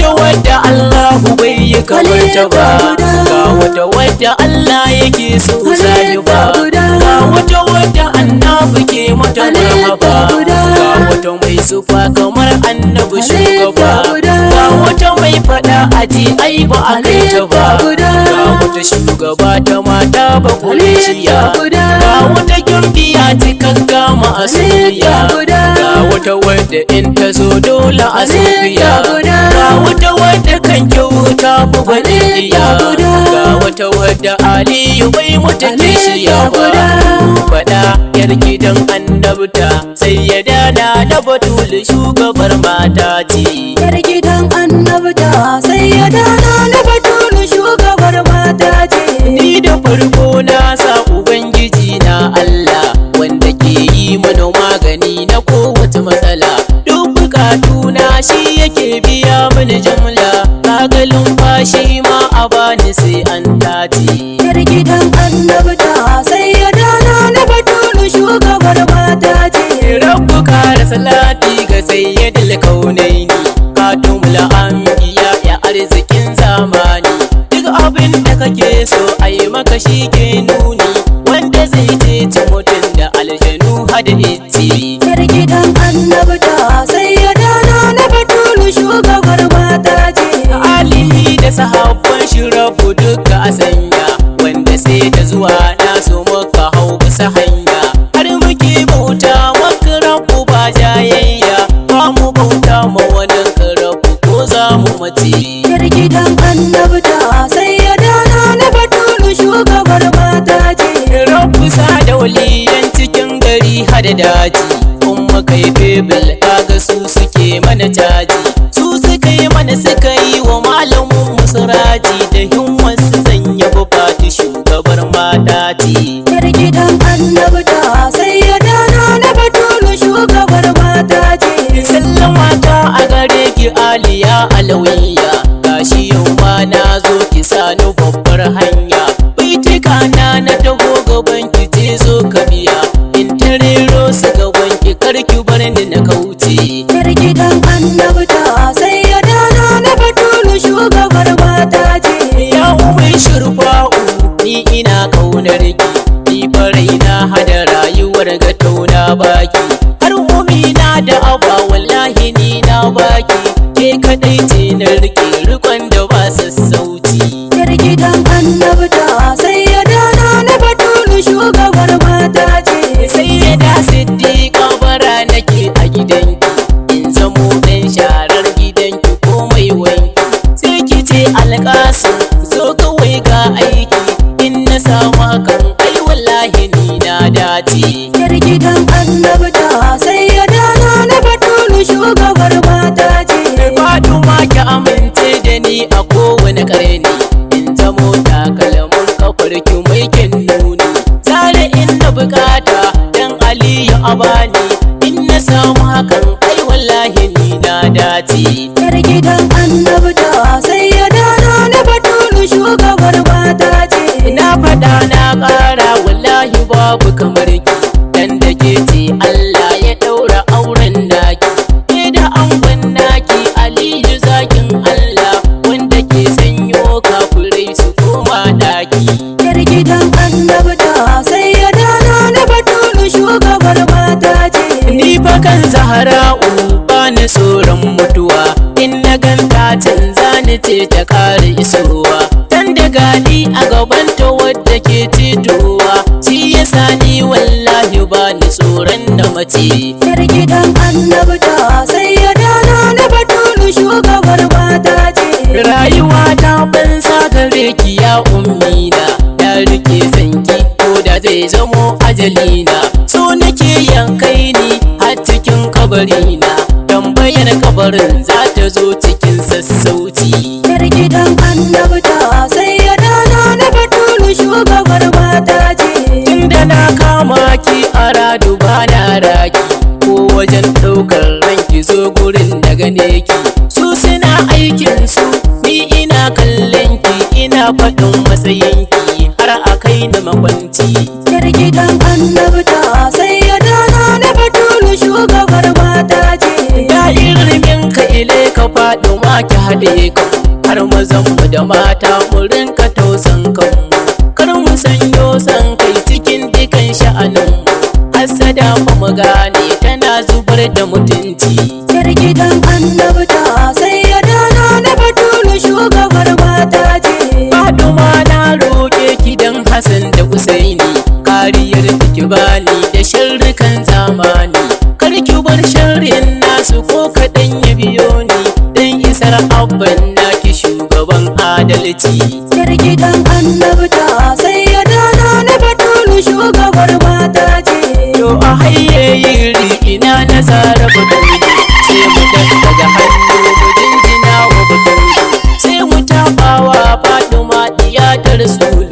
wata wadda Allahu bai yi kamata ba, ga wata wadda Allah yake so zai ba, ga wata wadda annabi ke mata marhaba, ga wata mai sufa kamar annabi shugaba, ga wata mai fada aji ai ba a kai ta ba, ga wata shugaba ta mata ba kulishiya, ga wata gimbiya cikakka ma'asuliya, ga wata wadda in ta zo dole a sufiya, ga wata wadda kan kyauta bu badiya, ga wata wadda Aliyu bai mata kishiya ba, fada yar gidan annabta sai ya dana na Batul shugabar mata ce, yar gidan annabta sai ya dana na Batul shugabar mata ce. Ni da farko na sa ubangiji na Allah wanda ke yi mana magani na kowace matsala, duk bukatuna shi yake biya mini jumla, kagalin fashi ma a bani sai an tace. Yar gidan annabta sai ya dana na Batul shugabar mata ce. Rabbu kara salati ga sayyidil kaunaini, katumul anbiya ya arzikin zamani, duk abin da kake so ayi maka shi ke nuni, wanda zai ceci mutum da aljanu hada itti. Yar gidan annabta sai ya dana na Batul shugabar mata ce. Alihi da sahabban shi rabu duka a sanya, wanda sai da zuwa na so muka hau bisa hanya, har muke bauta maka rabu ba jayayya, ba mu bauta ma wani rabu ko za mu mace. Yar gidan annabta sai ya dana na Batul shugabar mata ce. Rabu sa da waliyan cikin gari hada daji, kuma kai febil kaga su suke mana caji, su suka yi mana suka yi wa malamin musuraji, da himman su zanya bufati shugabar mata ce. Yar gidan annabta sai ya dana na Batul shugabar mata ce. Sallama ta a gare ki Aliya Alawiya, gashi yau ma na zo ki sani babbar hanya, baitika na taho gaban ki je zo ka biya, in tarero su gaban ki karki bar ni na kauce. Yar gidan annabta sai ya dana na Batul shugabar mata ce. Ya umai shurfa'u ni ina kaunar ki, ni farai na hada rayuwar ga tauna baki, har umina da aba wallahi ni na baki, ke kadai ce na rike rikon da ba sassauci. Yar gidan annabta sai ya dana na Batul shugabar mata ce. Sai ya da siddiqa bara nake a gidanki, in zamo dan sharar gidanki komai wanki, sai ki ce alƙasim zo kawai ga aiki, in na samu hakan ai wallahi ni na dace. Yar gidan annabta sai ya dana na Batul shugabar mata ce. Fatima ki amince da ni a kowane ƙarni, in zamo takalmin kafar ki mai kyan nuni, zare in na bukata dan Aliyu a bani, in na samu hakan ai wallahi ni na dace. Yar gidan annabta sai ya dana na Batul shugabar mata ce. Na faɗa na ƙara wallahi babu kamar ki, dan da ke ce Allah ya ɗaura auren naki, ke da angon naki Aliyu zakin Allah, wanda ke sanyo kafurai su koma ɗaki. Yar gidan annabta sai ya dana na Batul shugabar mata ce. Ni fa kan Zahra'u ba ni tsoron mutuwa, in na ganta canza ni ce ta ƙara isowa, dan da gani a gabanta wadda ke cetowa, shi yasa ni wallahi ba ni tsoron na mace. Yar gidan annabta sai ya dana na Batul shugabar mata ce. Rayuwa ta banza gare ki ya ummina, ya rike sanki ko da zai zamo ajalina, so nake yankai ni a cikin kabarina, tambayar kabarin za ta zo cikin sassauci. Yar gidan annabta sai ya dana na Batul shugabar mata ce. Tunda na kama ki a radu ba na raki, ko wajen ɗaukar ranki zo gurin da gane ki, su suna aikin su ni ina kallon ki, ina faɗin matsayinki har a kai na makwanci. Yar gidan annabta sai ya dana na Batul shugabar mata ce. Ya ilimin ka ile ka faɗi ma ki haɗe kan har mazan mu da mata mu rinka tausan kanmu kar mu sanyo san kai cikin dukan sha'anin mu hasada fa mu gane tana zubar da mutunci yar gidan annabta sai ya dana na Batulu shugabar mata ce Fatima na roƙe ki dan Hassan da Usaini kariyar ki bani da sharrukan zamani kar ki bar sharrin nasu ko kaɗan ya biyo ni dan isar abban naki shugaban adalci yar gidan annabta sai ya dana na Batulu shugabar mata ce to a hayyayin ina na zara Batulu sai mu daga hannu mu jinjina wa Batulu sai mu tafawa Fatima diyatar Rasulu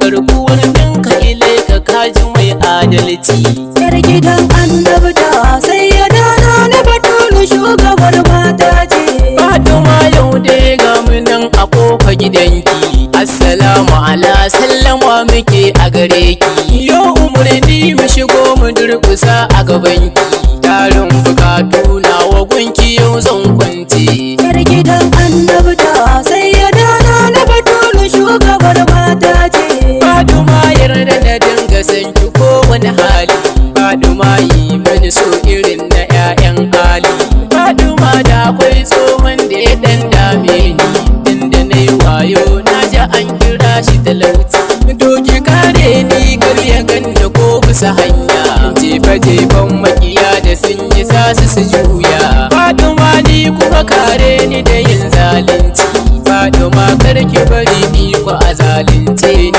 garkuwar ɗinka ile ka kaji mai adalci yar gidan annabta sai ya dana na Batulu shugabar mata ce Fatima yau dai ga mu nan a kofa gidanki assalamu ala sallama muke a gare ki yau umarni mu shigo mu durkusa a gabanki tarin bukatu na wa gunki yau zan kwance yar gidan annabta sai ya dana na Batulu shugabar mata ce Fatima yarda na dinga san ki kowane hali Fatima yi mani so irin na 'ya'yan hali Fatima da akwai tsohon da ya dan dame ni inda na yi wayo na ji an kira shi talauci doki kare ni kar ya ganda ko bisa hanya jefa-jefan makiya da sun yi sasu su juya Fatima ni kuma kare ni da yin zalunci Fatima kar ki bari ni ku a zalunce ni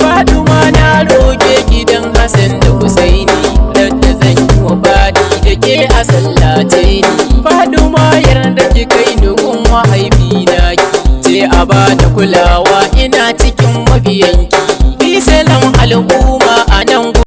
Fatima na roƙe gidan Hassan da Husaini dan da zan yi wa fadi da ke a sallace ni Fatima yarda ki kai ni gun mahaifina ki ce a bani kulawa ina cikin mabiyanki bi salam al'umma